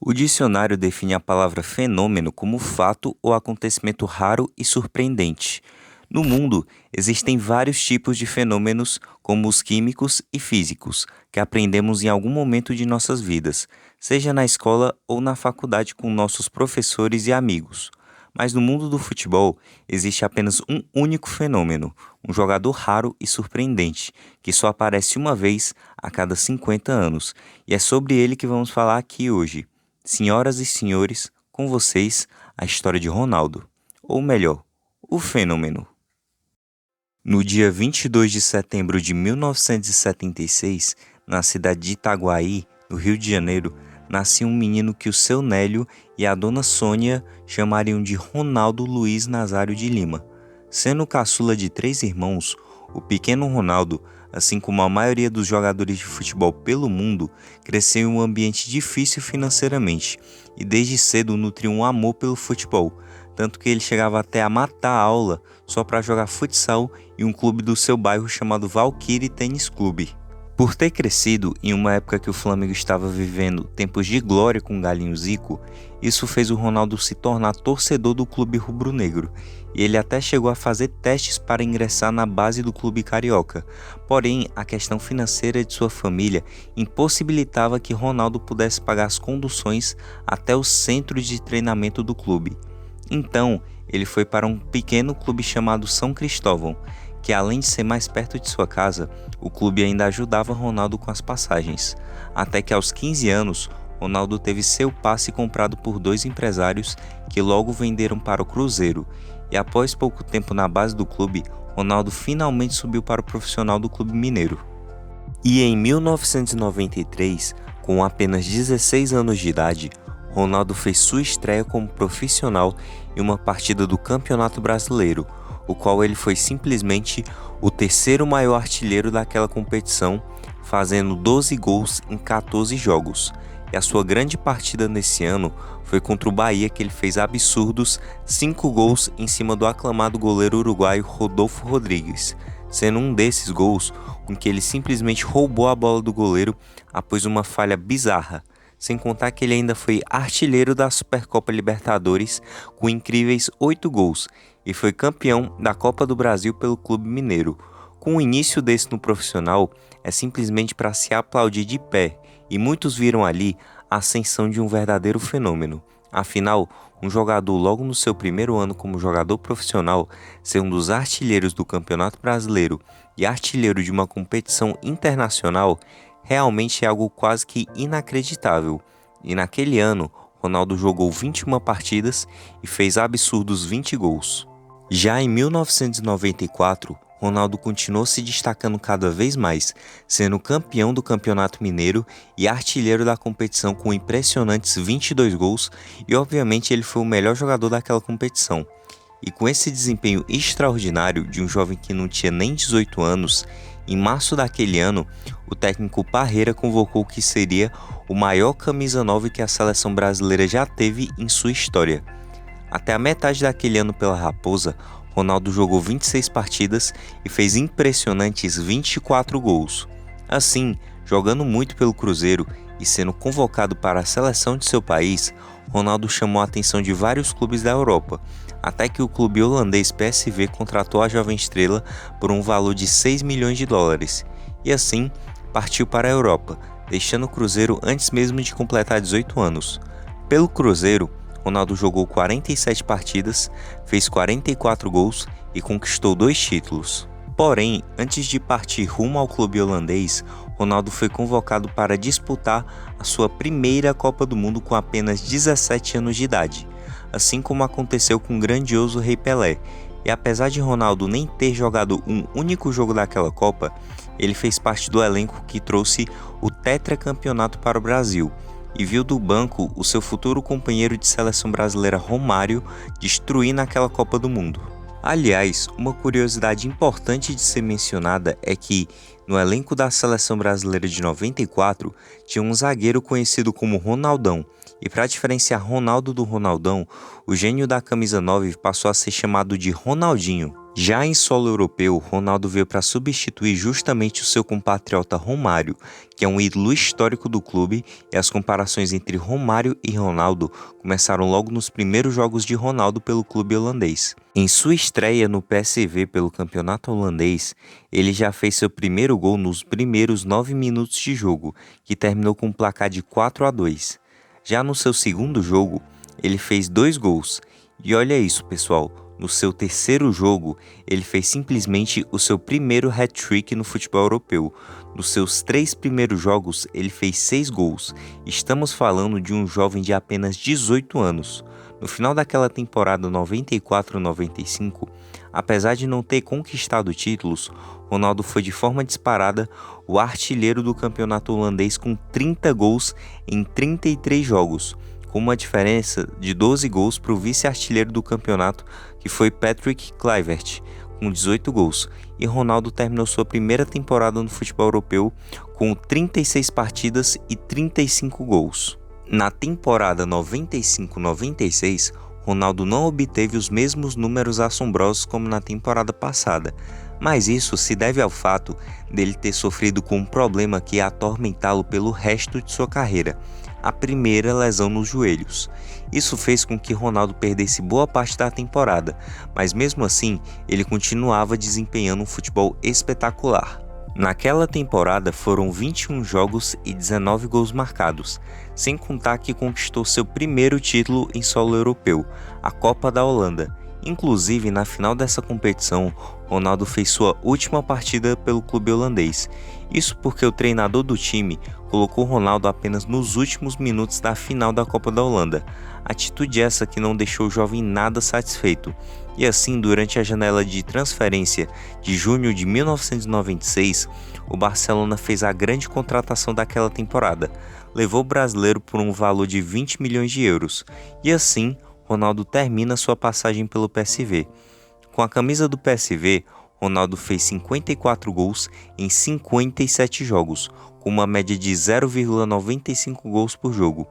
O dicionário define a palavra fenômeno como fato ou acontecimento raro e surpreendente. No mundo, existem vários tipos de fenômenos, como os químicos e físicos, que aprendemos em algum momento de nossas vidas, seja na escola ou na faculdade com nossos professores e amigos. Mas no mundo do futebol, existe apenas um único fenômeno, um jogador raro e surpreendente, que só aparece uma vez a cada 50 anos, e é sobre ele que vamos falar aqui hoje. Senhoras e senhores, com vocês a história de Ronaldo, ou melhor, o fenômeno. No dia 22 de setembro de 1976, na cidade de Itaguaí, no Rio de Janeiro, nascia um menino que o seu Nélio e a dona Sônia chamariam de Ronaldo Luiz Nazário de Lima. Sendo o caçula de 3 irmãos, o pequeno Ronaldo, assim como a maioria dos jogadores de futebol pelo mundo, cresceu em um ambiente difícil financeiramente e desde cedo nutriu um amor pelo futebol, tanto que ele chegava até a matar a aula só para jogar futsal em um clube do seu bairro chamado Valkyrie Tênis Clube. Por ter crescido em uma época que o Flamengo estava vivendo tempos de glória com o Galinho Zico, isso fez o Ronaldo se tornar torcedor do clube rubro-negro, e ele até chegou a fazer testes para ingressar na base do clube carioca. Porém, a questão financeira de sua família impossibilitava que Ronaldo pudesse pagar as conduções até o centro de treinamento do clube. Então, ele foi para um pequeno clube chamado São Cristóvão, que além de ser mais perto de sua casa, o clube ainda ajudava Ronaldo com as passagens. Até que aos 15 anos, Ronaldo teve seu passe comprado por 2 empresários que logo venderam para o Cruzeiro, e após pouco tempo na base do clube, Ronaldo finalmente subiu para o profissional do clube mineiro. E em 1993, com apenas 16 anos de idade, Ronaldo fez sua estreia como profissional em uma partida do Campeonato Brasileiro, o qual ele foi simplesmente o terceiro maior artilheiro daquela competição, fazendo 12 gols em 14 jogos. E a sua grande partida nesse ano foi contra o Bahia, que ele fez absurdos 5 gols em cima do aclamado goleiro uruguaio Rodolfo Rodrigues, sendo um desses gols em que ele simplesmente roubou a bola do goleiro após uma falha bizarra. Sem contar que ele ainda foi artilheiro da Supercopa Libertadores com incríveis 8 gols e foi campeão da Copa do Brasil pelo Clube Mineiro. Com o início desse no profissional, é simplesmente para se aplaudir de pé, e muitos viram ali a ascensão de um verdadeiro fenômeno. Afinal, um jogador logo no seu primeiro ano como jogador profissional ser um dos artilheiros do Campeonato Brasileiro e artilheiro de uma competição internacional realmente é algo quase que inacreditável. E naquele ano, Ronaldo jogou 21 partidas e fez absurdos 20 gols. Já em 1994, Ronaldo continuou se destacando cada vez mais, sendo campeão do Campeonato Mineiro e artilheiro da competição com impressionantes 22 gols, e obviamente ele foi o melhor jogador daquela competição. E com esse desempenho extraordinário de um jovem que não tinha nem 18 anos, em março daquele ano, o técnico Parreira convocou o que seria o maior camisa 9 que a seleção brasileira já teve em sua história. Até a metade daquele ano pela Raposa, Ronaldo jogou 26 partidas e fez impressionantes 24 gols. Assim, jogando muito pelo Cruzeiro e sendo convocado para a seleção de seu país, Ronaldo chamou a atenção de vários clubes da Europa, até que o clube holandês PSV contratou a jovem estrela por um valor de 6 milhões de dólares, e assim partiu para a Europa, deixando o Cruzeiro antes mesmo de completar 18 anos. Pelo Cruzeiro, Ronaldo jogou 47 partidas, fez 44 gols e conquistou 2 títulos. Porém, antes de partir rumo ao clube holandês, Ronaldo foi convocado para disputar a sua primeira Copa do Mundo com apenas 17 anos de idade, assim como aconteceu com o grandioso Rei Pelé. E apesar de Ronaldo nem ter jogado um único jogo daquela Copa, ele fez parte do elenco que trouxe o tetracampeonato para o Brasil e viu do banco o seu futuro companheiro de seleção brasileira Romário destruir naquela Copa do Mundo. Aliás, uma curiosidade importante de ser mencionada é que, no elenco da seleção brasileira de 94, tinha um zagueiro conhecido como Ronaldão, e para diferenciar Ronaldo do Ronaldão, o gênio da camisa 9 passou a ser chamado de Ronaldinho. Já em solo europeu, Ronaldo veio para substituir justamente o seu compatriota Romário, que é um ídolo histórico do clube, e as comparações entre Romário e Ronaldo começaram logo nos primeiros jogos de Ronaldo pelo clube holandês. Em sua estreia no PSV pelo campeonato holandês, ele já fez seu primeiro gol nos primeiros 9 minutos de jogo, que terminou com um placar de 4-2. Já no seu segundo jogo, ele fez 2 gols. E olha isso, pessoal. No seu terceiro jogo, ele fez simplesmente o seu primeiro hat-trick no futebol europeu. Nos seus 3 primeiros jogos, ele fez 6 gols. Estamos falando de um jovem de apenas 18 anos. No final daquela temporada 94-95, apesar de não ter conquistado títulos, Ronaldo foi de forma disparada o artilheiro do campeonato holandês com 30 gols em 33 jogos, com uma diferença de 12 gols para o vice-artilheiro do campeonato, que foi Patrick Kluivert, com 18 gols, e Ronaldo terminou sua primeira temporada no futebol europeu com 36 partidas e 35 gols. Na temporada 95-96, Ronaldo não obteve os mesmos números assombrosos como na temporada passada, mas isso se deve ao fato dele ter sofrido com um problema que ia atormentá-lo pelo resto de sua carreira, a primeira lesão nos joelhos. Isso fez com que Ronaldo perdesse boa parte da temporada, mas mesmo assim ele continuava desempenhando um futebol espetacular. Naquela temporada foram 21 jogos e 19 gols marcados, sem contar que conquistou seu primeiro título em solo europeu, a Copa da Holanda. Inclusive, na final dessa competição, Ronaldo fez sua última partida pelo clube holandês. Isso porque o treinador do time colocou Ronaldo apenas nos últimos minutos da final da Copa da Holanda. Atitude essa que não deixou o jovem nada satisfeito. E assim, durante a janela de transferência de junho de 1996, o Barcelona fez a grande contratação daquela temporada. Levou o brasileiro por um valor de 20 milhões de euros. E assim, Ronaldo termina sua passagem pelo PSV. Com a camisa do PSV, Ronaldo fez 54 gols em 57 jogos, com uma média de 0,95 gols por jogo.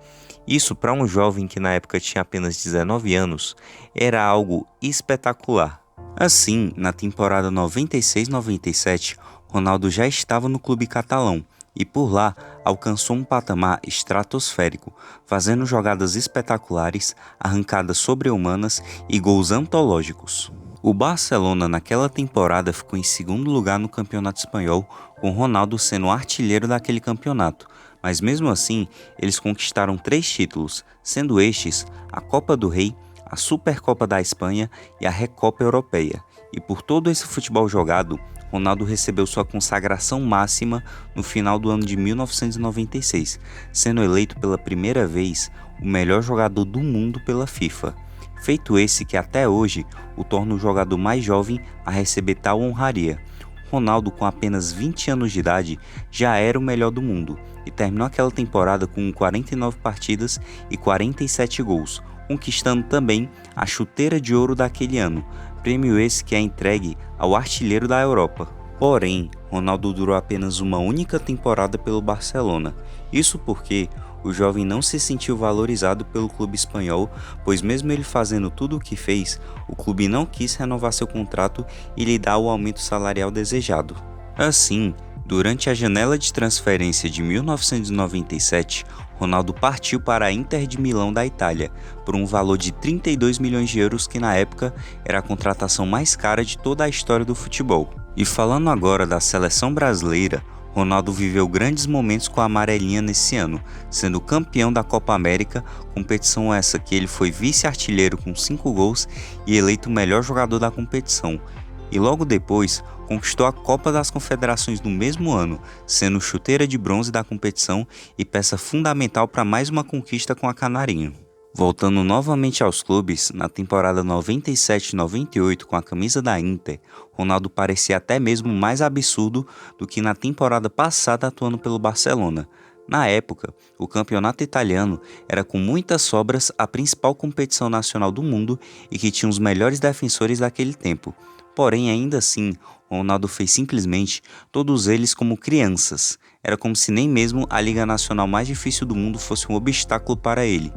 Isso, para um jovem que na época tinha apenas 19 anos, era algo espetacular. Assim, na temporada 96-97, Ronaldo já estava no clube catalão e por lá alcançou um patamar estratosférico, fazendo jogadas espetaculares, arrancadas sobre-humanas e gols antológicos. O Barcelona naquela temporada ficou em segundo lugar no campeonato espanhol, com Ronaldo sendo o artilheiro daquele campeonato, mas mesmo assim eles conquistaram 3 títulos, sendo estes a Copa do Rei, a Supercopa da Espanha e a Recopa Europeia. E por todo esse futebol jogado, Ronaldo recebeu sua consagração máxima no final do ano de 1996, sendo eleito pela primeira vez o melhor jogador do mundo pela FIFA. Feito esse que até hoje o torna o jogador mais jovem a receber tal honraria. Ronaldo, com apenas 20 anos de idade, já era o melhor do mundo e terminou aquela temporada com 49 partidas e 47 gols, conquistando também a chuteira de ouro daquele ano, prêmio esse que é entregue ao artilheiro da Europa. Porém, Ronaldo durou apenas uma única temporada pelo Barcelona, isso porque o jovem não se sentiu valorizado pelo clube espanhol, pois mesmo ele fazendo tudo o que fez, o clube não quis renovar seu contrato e lhe dar o aumento salarial desejado. Assim, durante a janela de transferência de 1997, Ronaldo partiu para a Inter de Milão da Itália, por um valor de 32 milhões de euros que na época era a contratação mais cara de toda a história do futebol. E falando agora da seleção brasileira, Ronaldo viveu grandes momentos com a amarelinha nesse ano, sendo campeão da Copa América, competição essa que ele foi vice-artilheiro com 5 gols e eleito o melhor jogador da competição. E logo depois, conquistou a Copa das Confederações no mesmo ano, sendo chuteira de bronze da competição e peça fundamental para mais uma conquista com a Canarinho. Voltando novamente aos clubes, na temporada 97-98 com a camisa da Inter, Ronaldo parecia até mesmo mais absurdo do que na temporada passada atuando pelo Barcelona. Na época, o campeonato italiano era com muitas sobras a principal competição nacional do mundo e que tinha os melhores defensores daquele tempo. Porém, ainda assim, Ronaldo fez simplesmente todos eles como crianças. Era como se nem mesmo a Liga Nacional mais difícil do mundo fosse um obstáculo para ele.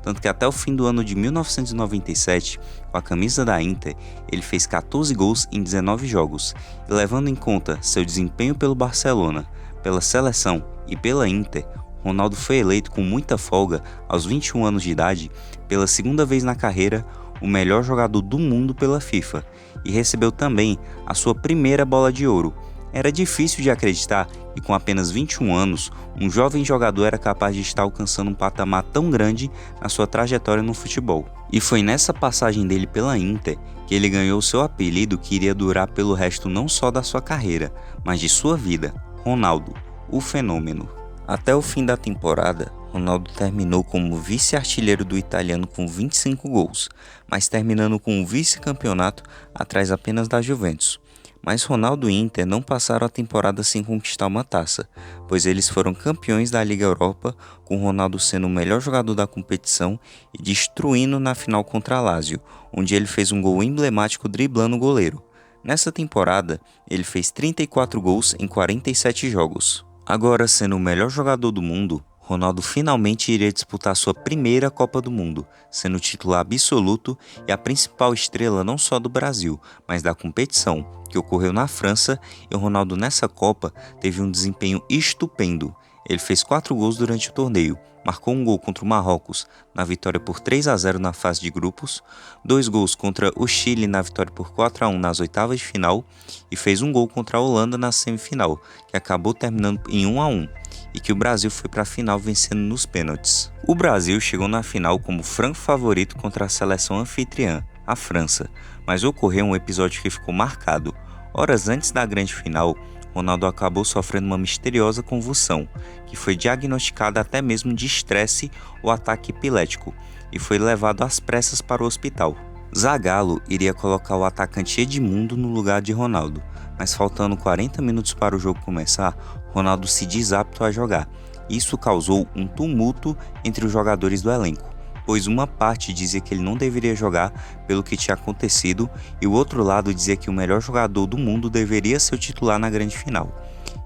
tanto que até o fim do ano de 1997, com a camisa da Inter, ele fez 14 gols em 19 jogos, e levando em conta seu desempenho pelo Barcelona, pela seleção e pela Inter, Ronaldo foi eleito com muita folga, aos 21 anos de idade, pela segunda vez na carreira, o melhor jogador do mundo pela FIFA, e recebeu também a sua primeira bola de ouro. Era difícil de acreditar que com apenas 21 anos, um jovem jogador era capaz de estar alcançando um patamar tão grande na sua trajetória no futebol. E foi nessa passagem dele pela Inter que ele ganhou seu apelido que iria durar pelo resto não só da sua carreira, mas de sua vida, Ronaldo, o Fenômeno. Até o fim da temporada, Ronaldo terminou como vice-artilheiro do italiano com 25 gols, mas terminando com um vice-campeonato atrás apenas da Juventus. Mas Ronaldo e Inter não passaram a temporada sem conquistar uma taça, pois eles foram campeões da Liga Europa, com Ronaldo sendo o melhor jogador da competição e destruindo na final contra a Lazio, onde ele fez um gol emblemático driblando o goleiro. Nessa temporada, ele fez 34 gols em 47 jogos. Agora, sendo o melhor jogador do mundo, Ronaldo finalmente iria disputar sua primeira Copa do Mundo, sendo o titular absoluto e a principal estrela não só do Brasil, mas da competição, que ocorreu na França, e o Ronaldo nessa Copa teve um desempenho estupendo. Ele fez 4 gols durante o torneio, marcou um gol contra o Marrocos na vitória por 3-0 na fase de grupos, 2 gols contra o Chile na vitória por 4-1 nas oitavas de final e fez um gol contra a Holanda na semifinal, que acabou terminando em 1-1. E que o Brasil foi para a final vencendo nos pênaltis. O Brasil chegou na final como franco favorito contra a seleção anfitriã, a França, mas ocorreu um episódio que ficou marcado. Horas antes da grande final, Ronaldo acabou sofrendo uma misteriosa convulsão, que foi diagnosticada até mesmo de estresse ou ataque epilético, e foi levado às pressas para o hospital. Zagallo iria colocar o atacante Edmundo no lugar de Ronaldo, mas faltando 40 minutos para o jogo começar, Ronaldo se diz apto a jogar. Isso causou um tumulto entre os jogadores do elenco, pois uma parte dizia que ele não deveria jogar pelo que tinha acontecido e o outro lado dizia que o melhor jogador do mundo deveria ser o titular na grande final.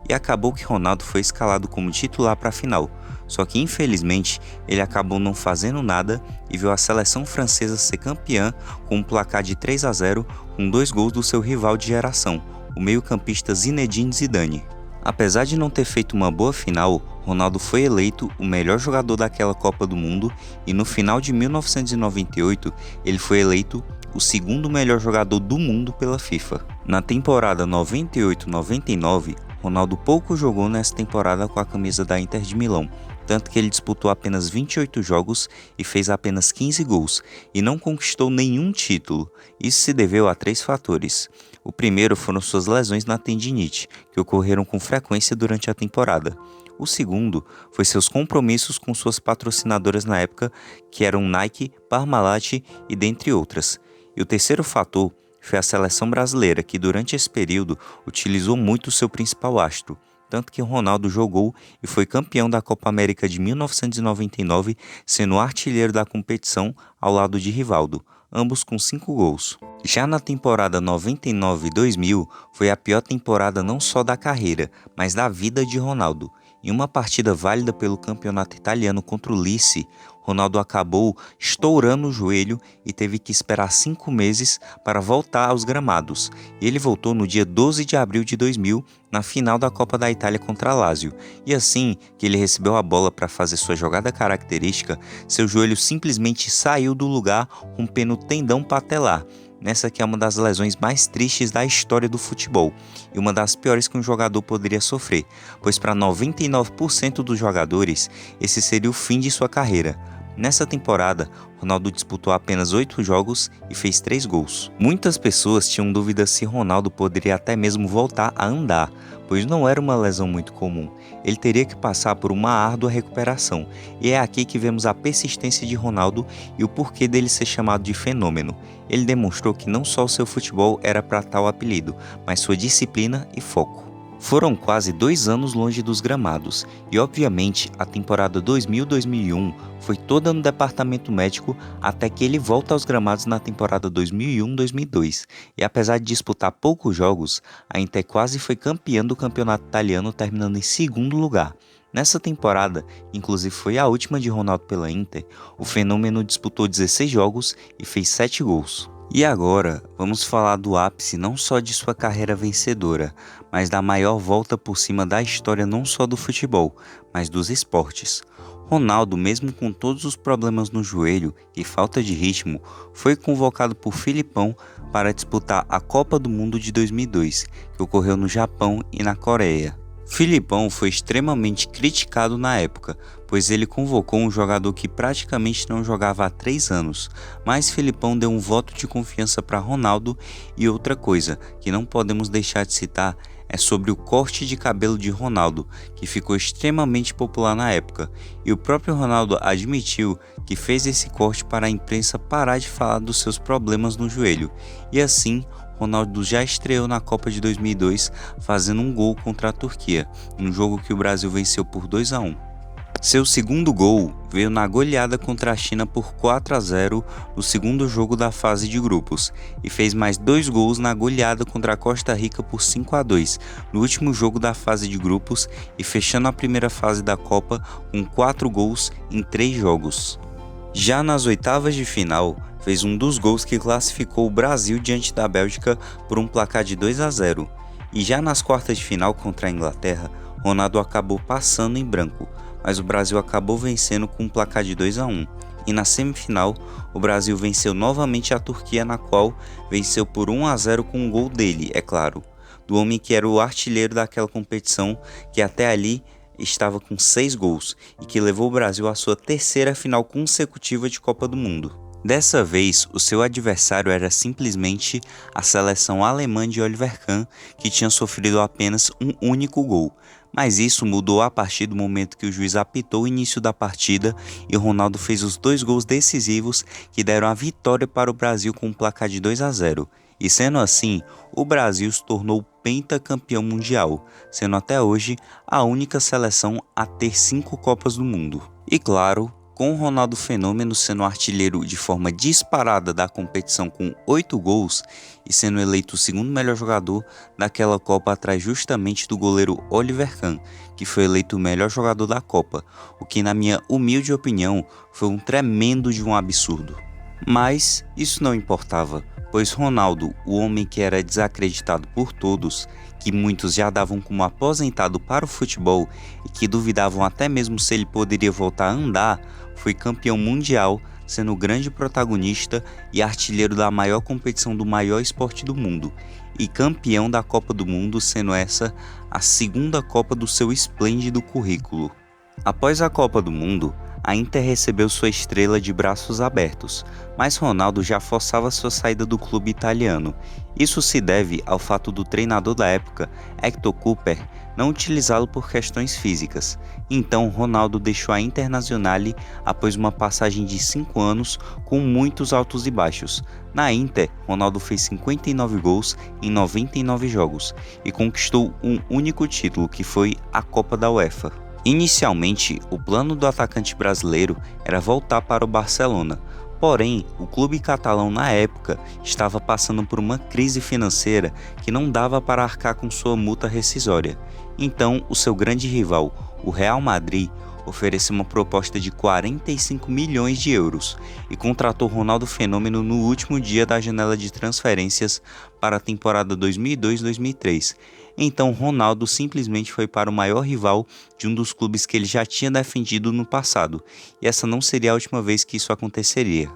E acabou que Ronaldo foi escalado como titular para a final, só que infelizmente ele acabou não fazendo nada e viu a seleção francesa ser campeã com um placar de 3-0 com 2 gols do seu rival de geração, o meio-campista Zinedine Zidane. Apesar de não ter feito uma boa final, Ronaldo foi eleito o melhor jogador daquela Copa do Mundo e no final de 1998 ele foi eleito o segundo melhor jogador do mundo pela FIFA. Na temporada 98-99, Ronaldo pouco jogou nessa temporada com a camisa da Inter de Milão, tanto que ele disputou apenas 28 jogos e fez apenas 15 gols, e não conquistou nenhum título. Isso se deveu a 3 fatores. O primeiro foram suas lesões na tendinite, que ocorreram com frequência durante a temporada. O segundo foi seus compromissos com suas patrocinadoras na época, que eram Nike, Parmalat e dentre outras. E o terceiro fator foi a seleção brasileira, que durante esse período utilizou muito seu principal astro, tanto que Ronaldo jogou e foi campeão da Copa América de 1999, sendo artilheiro da competição ao lado de Rivaldo, ambos com 5 gols. Já na temporada 99-2000, foi a pior temporada não só da carreira, mas da vida de Ronaldo. Em uma partida válida pelo campeonato italiano contra o Lecce, Ronaldo acabou estourando o joelho e teve que esperar 5 meses para voltar aos gramados. Ele voltou no dia 12 de abril de 2000, na final da Copa da Itália contra a Lazio. E assim que ele recebeu a bola para fazer sua jogada característica, seu joelho simplesmente saiu do lugar, rompendo o tendão patelar. Nessa que é uma das lesões mais tristes da história do futebol e uma das piores que um jogador poderia sofrer, pois para 99% dos jogadores esse seria o fim de sua carreira. Nessa temporada, Ronaldo disputou apenas 8 jogos e fez 3 gols. Muitas pessoas tinham dúvidas se Ronaldo poderia até mesmo voltar a andar, pois não era uma lesão muito comum. Ele teria que passar por uma árdua recuperação, e é aqui que vemos a persistência de Ronaldo e o porquê dele ser chamado de fenômeno. Ele demonstrou que não só o seu futebol era para tal apelido, mas sua disciplina e foco. Foram quase 2 anos longe dos gramados, e obviamente a temporada 2000-2001 foi toda no departamento médico até que ele volta aos gramados na temporada 2001-2002, e apesar de disputar poucos jogos, a Inter quase foi campeã do campeonato italiano terminando em segundo lugar. Nessa temporada, inclusive foi a última de Ronaldo pela Inter, o fenômeno disputou 16 jogos e fez 7 gols. E agora, vamos falar do ápice não só de sua carreira vencedora, mas da maior volta por cima da história não só do futebol, mas dos esportes. Ronaldo, mesmo com todos os problemas no joelho e falta de ritmo, foi convocado por Filipão para disputar a Copa do Mundo de 2002, que ocorreu no Japão e na Coreia. Filipão foi extremamente criticado na época, pois ele convocou um jogador que praticamente não jogava há 3 anos, mas Filipão deu um voto de confiança para Ronaldo. E outra coisa que não podemos deixar de citar é sobre o corte de cabelo de Ronaldo, que ficou extremamente popular na época, e o próprio Ronaldo admitiu que fez esse corte para a imprensa parar de falar dos seus problemas no joelho, e assim Ronaldo já estreou na Copa de 2002 fazendo um gol contra a Turquia, um jogo que o Brasil venceu por 2-1. Seu segundo gol veio na goleada contra a China por 4-0 no segundo jogo da fase de grupos, e fez mais 2 gols na goleada contra a Costa Rica por 5-2 no último jogo da fase de grupos, e fechando a primeira fase da Copa com 4 gols em 3 jogos. Já nas oitavas de final, fez um dos gols que classificou o Brasil diante da Bélgica por um placar de 2-0, e já nas quartas de final contra a Inglaterra, Ronaldo acabou passando em branco, mas o Brasil acabou vencendo com um placar de 2-1, e na semifinal, o Brasil venceu novamente a Turquia, na qual venceu por 1-0 com um gol dele, é claro, do homem que era o artilheiro daquela competição, que até ali estava com 6 gols e que levou o Brasil à sua terceira final consecutiva de Copa do Mundo. Dessa vez, o seu adversário era simplesmente a seleção alemã de Oliver Kahn, que tinha sofrido apenas um único gol. Mas isso mudou a partir do momento que o juiz apitou o início da partida e Ronaldo fez os 2 gols decisivos que deram a vitória para o Brasil com um placar de 2-0. E sendo assim, o Brasil se tornou pentacampeão mundial, sendo até hoje a única seleção a ter 5 Copas do Mundo. E claro, com o Ronaldo Fenômeno sendo artilheiro de forma disparada da competição com 8 gols e sendo eleito o segundo melhor jogador daquela Copa, atrás justamente do goleiro Oliver Kahn, que foi eleito o melhor jogador da Copa, o que na minha humilde opinião foi um tremendo de um absurdo. Mas isso não importava, pois Ronaldo, o homem que era desacreditado por todos, que muitos já davam como aposentado para o futebol e que duvidavam até mesmo se ele poderia voltar a andar, foi campeão mundial, sendo o grande protagonista e artilheiro da maior competição do maior esporte do mundo, e campeão da Copa do Mundo, sendo essa a segunda Copa do seu esplêndido currículo. Após a Copa do Mundo, a Inter recebeu sua estrela de braços abertos, mas Ronaldo já forçava sua saída do clube italiano. Isso se deve ao fato do treinador da época, Hector Cúper, não utilizá-lo por questões físicas. Então Ronaldo deixou a Internazionale após uma passagem de 5 anos com muitos altos e baixos. Na Inter, Ronaldo fez 59 gols em 99 jogos e conquistou um único título, que foi a Copa da UEFA. Inicialmente, o plano do atacante brasileiro era voltar para o Barcelona, porém, o clube catalão na época estava passando por uma crise financeira que não dava para arcar com sua multa rescisória. Então, o seu grande rival, o Real Madrid, ofereceu uma proposta de 45 milhões de euros e contratou Ronaldo Fenômeno no último dia da janela de transferências para a temporada 2002-2003. Então Ronaldo simplesmente foi para o maior rival de um dos clubes que ele já tinha defendido no passado, e essa não seria a última vez que isso aconteceria.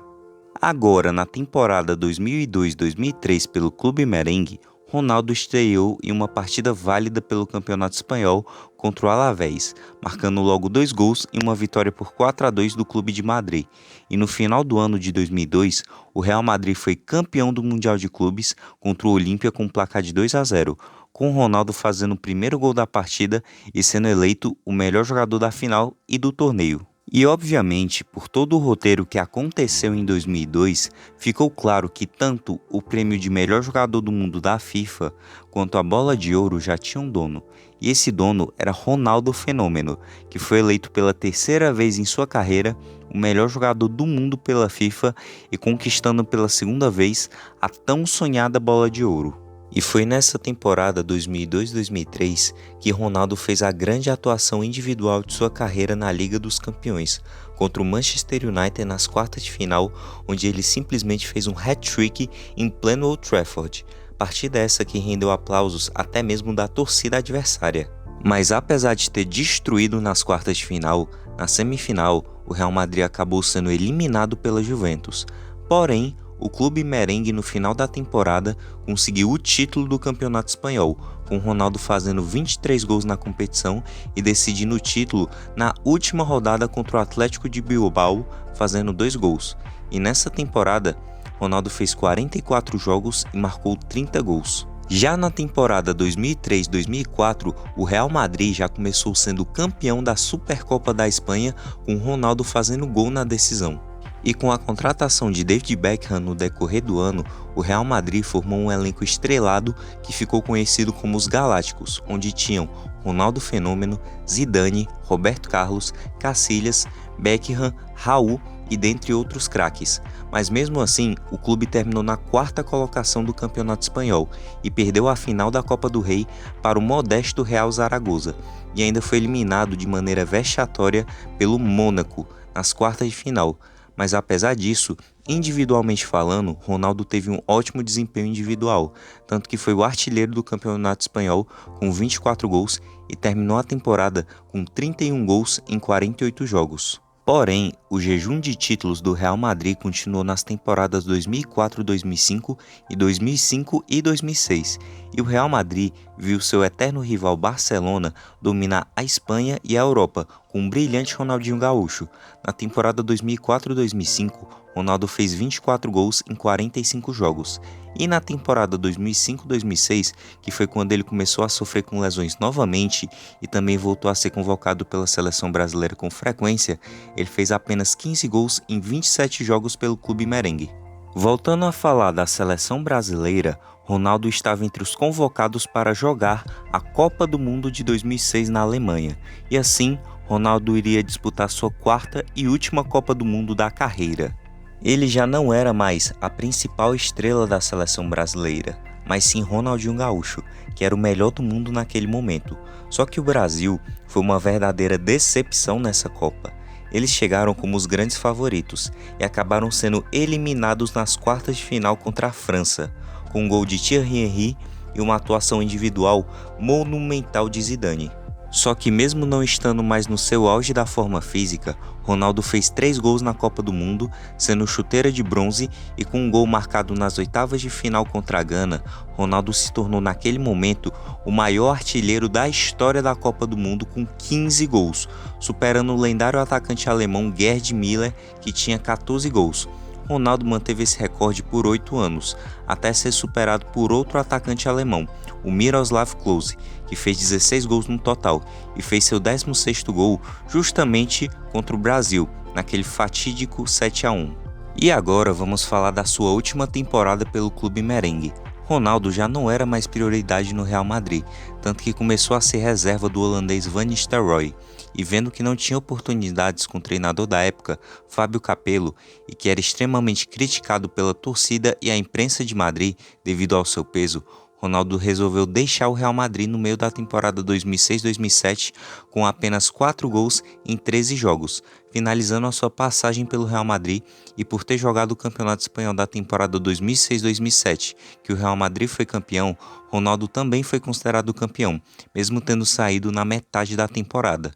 Agora, na temporada 2002-2003 pelo Clube Merengue, Ronaldo estreou em uma partida válida pelo Campeonato Espanhol contra o Alavés, marcando logo 2 gols em uma vitória por 4-2 do Clube de Madrid. E no final do ano de 2002, o Real Madrid foi campeão do Mundial de Clubes contra o Olímpia com um placar de 2-0, com Ronaldo fazendo o primeiro gol da partida e sendo eleito o melhor jogador da final e do torneio. E obviamente, por todo o roteiro que aconteceu em 2002, ficou claro que tanto o prêmio de melhor jogador do mundo da FIFA, quanto a bola de ouro já tinham dono. E esse dono era Ronaldo Fenômeno, que foi eleito pela terceira vez em sua carreira o melhor jogador do mundo pela FIFA e conquistando pela segunda vez a tão sonhada bola de ouro. E foi nessa temporada 2002-2003 que Ronaldo fez a grande atuação individual de sua carreira na Liga dos Campeões, contra o Manchester United nas quartas de final, onde ele simplesmente fez um hat-trick em pleno Old Trafford, partida essa que rendeu aplausos até mesmo da torcida adversária. Mas apesar de ter destruído nas quartas de final, na semifinal, o Real Madrid acabou sendo eliminado pela Juventus. Porém, o clube merengue no final da temporada conseguiu o título do Campeonato Espanhol, com Ronaldo fazendo 23 gols na competição e decidindo o título na última rodada contra o Atlético de Bilbao, fazendo 2 gols. E nessa temporada, Ronaldo fez 44 jogos e marcou 30 gols. Já na temporada 2003-2004, o Real Madrid já começou sendo campeão da Supercopa da Espanha, com Ronaldo fazendo gol na decisão. E com a contratação de David Beckham no decorrer do ano, o Real Madrid formou um elenco estrelado que ficou conhecido como os Galácticos, onde tinham Ronaldo Fenômeno, Zidane, Roberto Carlos, Casillas, Beckham, Raul e dentre outros craques. Mas mesmo assim, o clube terminou na quarta colocação do Campeonato Espanhol e perdeu a final da Copa do Rei para o modesto Real Zaragoza, e ainda foi eliminado de maneira vexatória pelo Mônaco nas quartas de final. Mas apesar disso, individualmente falando, Ronaldo teve um ótimo desempenho individual, tanto que foi o artilheiro do Campeonato Espanhol com 24 gols e terminou a temporada com 31 gols em 48 jogos. Porém, o jejum de títulos do Real Madrid continuou nas temporadas 2004-2005 e 2005 e 2006, e o Real Madrid viu seu eterno rival Barcelona dominar a Espanha e a Europa com um brilhante Ronaldinho Gaúcho. Na temporada 2004-2005, Ronaldo fez 24 gols em 45 jogos. E na temporada 2005-2006, que foi quando ele começou a sofrer com lesões novamente e também voltou a ser convocado pela seleção brasileira com frequência, ele fez apenas 15 gols em 27 jogos pelo clube merengue. Voltando a falar da seleção brasileira, Ronaldo estava entre os convocados para jogar a Copa do Mundo de 2006 na Alemanha, e assim Ronaldo iria disputar sua quarta e última Copa do Mundo da carreira. Ele já não era mais a principal estrela da seleção brasileira, mas sim Ronaldinho Gaúcho, que era o melhor do mundo naquele momento. Só que o Brasil foi uma verdadeira decepção nessa Copa. Eles chegaram como os grandes favoritos e acabaram sendo eliminados nas quartas de final contra a França, com um gol de Thierry Henry e uma atuação individual monumental de Zidane. Só que mesmo não estando mais no seu auge da forma física, Ronaldo fez 3 gols na Copa do Mundo, sendo chuteira de bronze, e com um gol marcado nas oitavas de final contra a Gana, Ronaldo se tornou naquele momento o maior artilheiro da história da Copa do Mundo com 15 gols, superando o lendário atacante alemão Gerd Müller, que tinha 14 gols. Ronaldo manteve esse recorde por 8 anos, até ser superado por outro atacante alemão, o Miroslav Klose, que fez 16 gols no total e fez seu 16º gol justamente contra o Brasil, naquele fatídico 7-1. E agora vamos falar da sua última temporada pelo clube merengue. Ronaldo já não era mais prioridade no Real Madrid, tanto que começou a ser reserva do holandês Van Nistelrooy, e vendo que não tinha oportunidades com o treinador da época, Fábio Capello, e que era extremamente criticado pela torcida e a imprensa de Madrid devido ao seu peso, Ronaldo resolveu deixar o Real Madrid no meio da temporada 2006-2007 com apenas 4 gols em 13 jogos, finalizando a sua passagem pelo Real Madrid, e por ter jogado o Campeonato Espanhol da temporada 2006-2007, que o Real Madrid foi campeão, Ronaldo também foi considerado campeão, mesmo tendo saído na metade da temporada.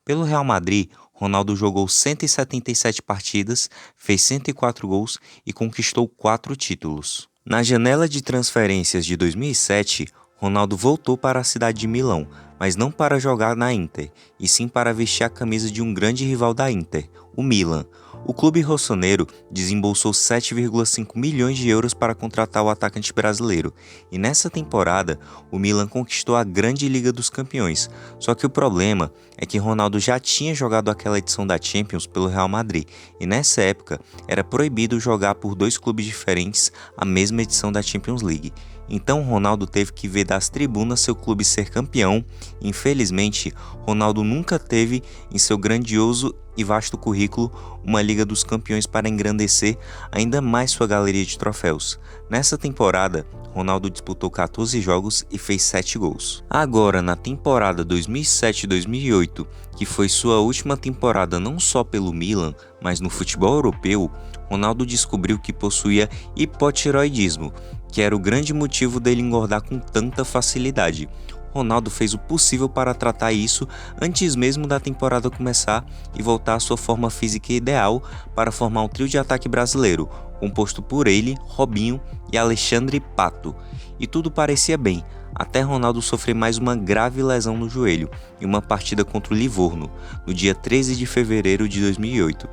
Pelo Real Madrid, Ronaldo jogou 177 partidas, fez 104 gols e conquistou 4 títulos. Na janela de transferências de 2007, Ronaldo voltou para a cidade de Milão, mas não para jogar na Inter, e sim para vestir a camisa de um grande rival da Inter, o Milan. O clube rossoneiro desembolsou 7,5 milhões de euros para contratar o atacante brasileiro, e nessa temporada o Milan conquistou a Grande Liga dos Campeões. Só que o problema é que Ronaldo já tinha jogado aquela edição da Champions pelo Real Madrid, e nessa época era proibido jogar por 2 clubes diferentes a mesma edição da Champions League. Então Ronaldo teve que ver das tribunas seu clube ser campeão Infelizmente, Ronaldo nunca teve em seu grandioso e vasto currículo uma Liga dos Campeões para engrandecer ainda mais sua galeria de troféus. Nessa temporada, Ronaldo disputou 14 jogos e fez 7 gols. Agora, na temporada 2007-2008, que foi sua última temporada não só pelo Milan, mas no futebol europeu, Ronaldo descobriu que possuía hipotireoidismo, que era o grande motivo dele engordar com tanta facilidade. Ronaldo fez o possível para tratar isso antes mesmo da temporada começar e voltar à sua forma física ideal para formar um trio de ataque brasileiro, composto por ele, Robinho e Alexandre Pato. E tudo parecia bem, até Ronaldo sofrer mais uma grave lesão no joelho em uma partida contra o Livorno, no dia 13 de fevereiro de 2008.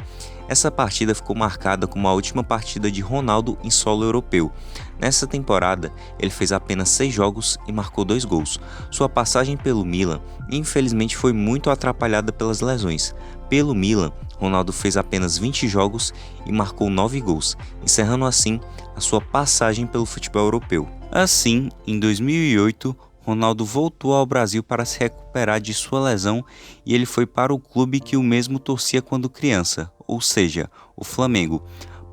Essa partida ficou marcada como a última partida de Ronaldo em solo europeu. Nessa temporada, ele fez apenas 6 jogos e marcou 2 gols. Sua passagem pelo Milan, infelizmente, foi muito atrapalhada pelas lesões. Pelo Milan, Ronaldo fez apenas 20 jogos e marcou 9 gols, encerrando assim a sua passagem pelo futebol europeu. Assim, em 2008, Ronaldo voltou ao Brasil para se recuperar de sua lesão e ele foi para o clube que o mesmo torcia quando criança, ou seja, o Flamengo.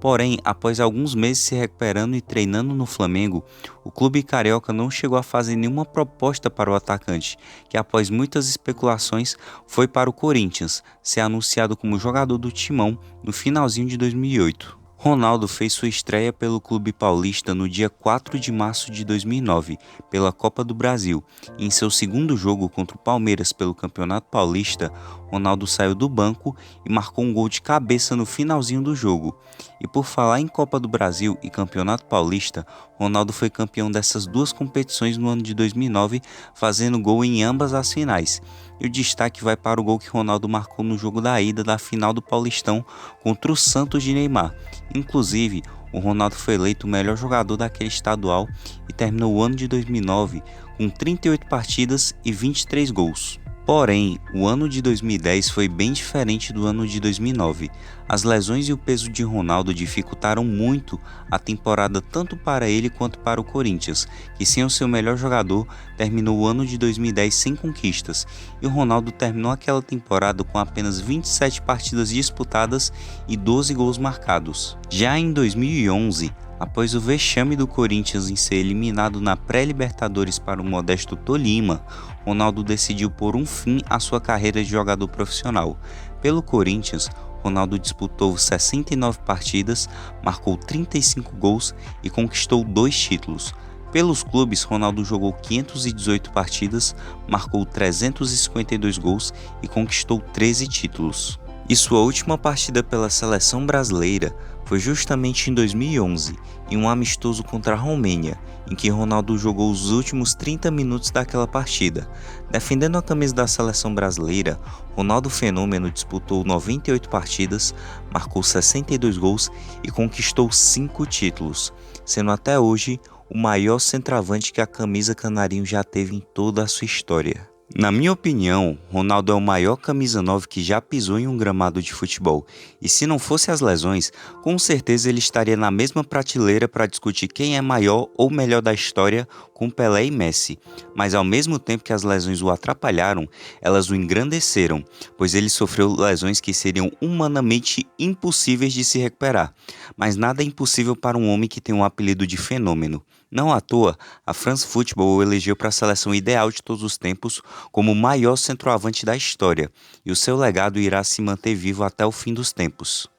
Porém, após alguns meses se recuperando e treinando no Flamengo, o clube carioca não chegou a fazer nenhuma proposta para o atacante, que após muitas especulações foi para o Corinthians, ser anunciado como jogador do Timão no finalzinho de 2008. Ronaldo fez sua estreia pelo clube paulista no dia 4 de março de 2009, pela Copa do Brasil, e em seu segundo jogo contra o Palmeiras pelo Campeonato Paulista, Ronaldo saiu do banco e marcou um gol de cabeça no finalzinho do jogo. E por falar em Copa do Brasil e Campeonato Paulista, Ronaldo foi campeão dessas duas competições no ano de 2009, fazendo gol em ambas as finais. E o destaque vai para o gol que Ronaldo marcou no jogo da ida da final do Paulistão contra o Santos de Neymar. Inclusive, o Ronaldo foi eleito o melhor jogador daquele estadual e terminou o ano de 2009 com 38 partidas e 23 gols. Porém, o ano de 2010 foi bem diferente do ano de 2009. As lesões e o peso de Ronaldo dificultaram muito a temporada tanto para ele quanto para o Corinthians, que sem o seu melhor jogador terminou o ano de 2010 sem conquistas, e o Ronaldo terminou aquela temporada com apenas 27 partidas disputadas e 12 gols marcados. Já em 2011, após o vexame do Corinthians em ser eliminado na pré-Libertadores para o modesto Tolima, Ronaldo decidiu pôr um fim à sua carreira de jogador profissional. Pelo Corinthians, Ronaldo disputou 69 partidas, marcou 35 gols e conquistou 2 títulos. Pelos clubes, Ronaldo jogou 518 partidas, marcou 352 gols e conquistou 13 títulos. E sua última partida pela seleção brasileira foi justamente em 2011, em um amistoso contra a Romênia, em que Ronaldo jogou os últimos 30 minutos daquela partida. Defendendo a camisa da seleção brasileira, Ronaldo Fenômeno disputou 98 partidas, marcou 62 gols e conquistou 5 títulos, sendo até hoje o maior centroavante que a camisa canarinho já teve em toda a sua história. Na minha opinião, Ronaldo é o maior camisa 9 que já pisou em um gramado de futebol, e se não fosse as lesões, com certeza ele estaria na mesma prateleira para discutir quem é maior ou melhor da história com Pelé e Messi. Mas ao mesmo tempo que as lesões o atrapalharam, elas o engrandeceram, pois ele sofreu lesões que seriam humanamente impossíveis de se recuperar. Mas nada é impossível para um homem que tem um apelido de fenômeno. Não à toa, a France Football o elegeu para a seleção ideal de todos os tempos como o maior centroavante da história, e o seu legado irá se manter vivo até o fim dos tempos.